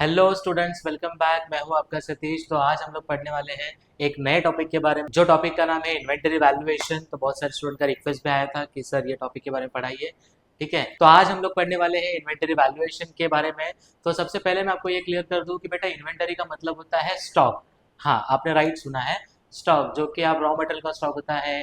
Hello students, welcome back. मैं हूं आपका सतीश। तो आज हम लोग पढ़ने वाले हैं एक नए टॉपिक के बारे में, जो टॉपिक का नाम है इन्वेंटरी वैल्यूएशन। तो बहुत सारे स्टूडेंट का रिक्वेस्ट भी आया था कि सर ये टॉपिक के बारे में पढ़ाइए। ठीक है, तो आज हम लोग पढ़ने वाले हैं इन्वेंटरी वैल्यूएशन के बारे में। तो सबसे पहले मैं आपको ये क्लियर कर दूं कि बेटा इन्वेंटरी का मतलब होता है स्टॉक। हाँ, आपने राइट सुना है, स्टॉक। जो कि आप रॉ मटेरियल का स्टॉक होता है,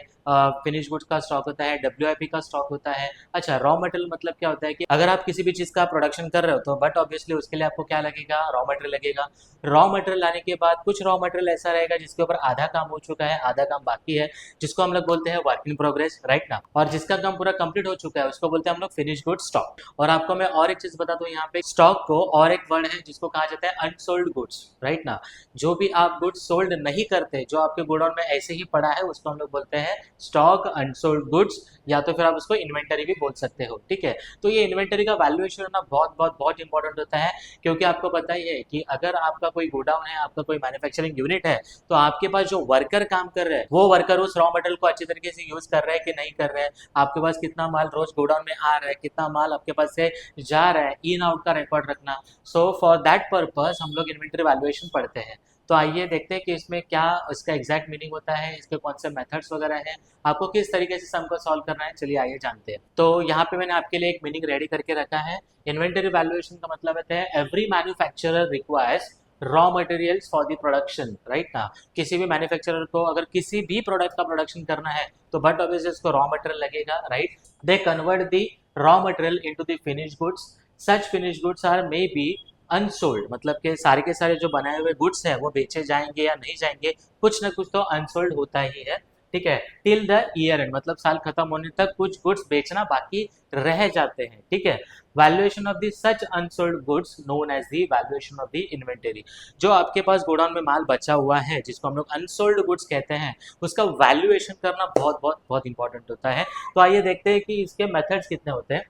फिनिश गुड्स का स्टॉक होता है, डब्ल्यूआईपी का स्टॉक होता है। अच्छा, रॉ मटेरियल मतलब क्या होता है कि अगर आप किसी भी चीज़ का प्रोडक्शन कर रहे हो तो बट ऑब्वियसली उसके लिए आपको क्या लगेगा, रॉ मटेरियल लगेगा। रॉ मटेरियल लाने के बाद कुछ रॉ मटेरियल ऐसा रहेगा जिसके ऊपर आधा काम हो चुका है, आधा काम बाकी है, जिसको हम लोग बोलते हैं वर्क इन प्रोग्रेस, राइट ना। और जिसका काम पूरा कंप्लीट हो चुका है उसको बोलते हैं हम लोग फिनिश गुड स्टॉक। और आपको मैं और एक चीज बता दूं, यहाँ पे स्टॉक को और एक वर्ड है जिसको कहा जाता है अनसोल्ड गुड्स, राइट ना। जो भी आप गुड्स सोल्ड नहीं करते, जो आपके गोडाउन में ऐसे ही पड़ा है, उसको हम लोग बोलते हैं स्टॉक, अनसोल्ड गुड्स, या तो फिर आप उसको इन्वेंटरी भी बोल सकते हो। ठीक है, तो ये इन्वेंटरी का वैल्यूएशन होना बहुत बहुत बहुत इंपॉर्टेंट होता है, क्योंकि आपको पता ही है कि अगर आपका कोई गोडाउन है, आपका कोई मैन्युफैक्चरिंग यूनिट है, तो आपके पास जो वर्कर काम कर रहे हैं वो वर्कर उस रॉ मटेरियल को अच्छी तरीके से यूज कर रहे हैं कि नहीं कर रहे हैं, आपके पास कितना माल रोज गोडाउन में आ रहा है, कितना माल आपके पास से जा रहा है, इन आउट का रिकॉर्ड रखना। सो फॉर दैट पर्पज हम लोग इन्वेंटरी वैल्यूएशन पढ़ते हैं। तो आइए देखते हैं कि इसमें क्या इसका एग्जैक्ट मीनिंग होता है, इसके कौन से मेथड्स वगैरह हैं, आपको किस तरीके से सम को सॉल्व करना है। चलिए आइए जानते हैं। तो यहाँ पे मैंने आपके लिए एक मीनिंग रेडी करके रखा है। इन्वेंटरी वैल्यूएशन का मतलब होता है every manufacturer requires raw materials for the production, right ना। किसी भी मैन्युफैक्चरर को अगर किसी भी प्रोडक्ट का प्रोडक्शन करना है तो बट ऑब्वियसली उसको रॉ मटेरियल लगेगा, right. They convert the raw material into the finish goods. Such finish goods are may be unsold, मतलब कि सारे के सारे जो बनाए हुए गुड्स हैं वो बेचे जाएंगे या नहीं जाएंगे, कुछ ना कुछ तो अनसोल्ड होता ही है। ठीक है, टिल द ईयर एंड, मतलब साल खत्म होने तक कुछ गुड्स बेचना बाकी रह जाते हैं। ठीक है, valuation of the such unsold goods known as the valuation of the inventory. जो आपके पास गोडाउन में माल बचा हुआ है, जिसको हम लोग अनसोल्ड गुड्स कहते हैं, उसका वैल्यूएशन करना बहुत बहुत बहुत इंपॉर्टेंट होता है। तो आइए देखते हैं कि इसके मेथड्स कितने होते हैं।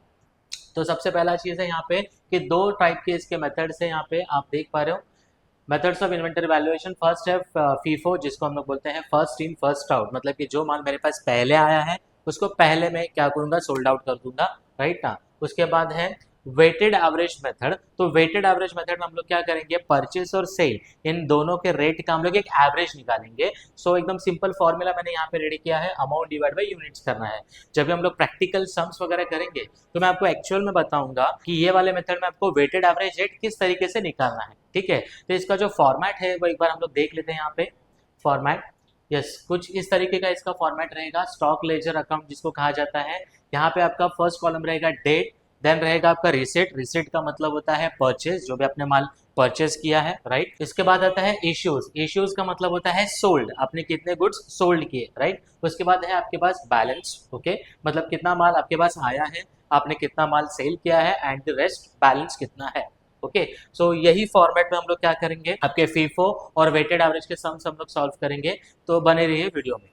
तो सबसे पहला चीज़ है यहाँ पे कि दो टाइप के इसके मेथड्स हैं, यहाँ पे आप देख पा रहे हो। Methods of inventory valuation, first है फीफो, जिसको हम लोग बोलते हैं फर्स्ट इन फर्स्ट आउट। मतलब कि जो माल मेरे पास पहले आया है उसको पहले मैं क्या करूंगा, सोल्ड आउट कर दूंगा, राइट ना। उसके बाद है वेटेड एवरेज मेथड। तो वेटेड एवरेज मेथड में हम लोग क्या करेंगे, परचेस और सेल इन दोनों के रेट का हम लोग एक एवरेज निकालेंगे। सो एकदम सिंपल फॉर्मूला मैंने यहाँ पे रेडी किया है, अमाउंट डिवाइड बाई यूनिट्स करना है। जब भी हम लोग प्रैक्टिकल सम्स वगैरह करेंगे तो मैं आपको एक्चुअल में बताऊंगा कि ये वाले मेथड में आपको वेटेड एवरेज रेट किस तरीके से निकालना है। ठीक है, तो इसका जो फॉर्मेट है वो एक बार हम लोग देख लेते हैं। यहाँ पे फॉर्मेट, यस, कुछ इस तरीके का इसका फॉर्मेट रहेगा। स्टॉक लेजर अकाउंट जिसको कहा जाता है, यहाँ पे आपका फर्स्ट कॉलम रहेगा डेट, देन रहेगा आपका रिसिट। रिसिट का मतलब होता है परचेज, जो भी आपने माल परचेज किया है, राइट। इसके बाद आता है इश्यूज। इश्यूज का मतलब होता है सोल्ड, आपने कितने गुड्स सोल्ड किए, राइट। उसके बाद है आपके पास बैलेंस, ओके, मतलब कितना माल आपके पास आया है, आपने कितना माल सेल किया है, एंड द रेस्ट बैलेंस कितना है। ओके, सो यही फॉर्मेट में हम लोग क्या करेंगे, आपके फीफो और वेटेड एवरेज के सम्स हम लोग सॉल्व करेंगे। तो बने रहिए वीडियो में।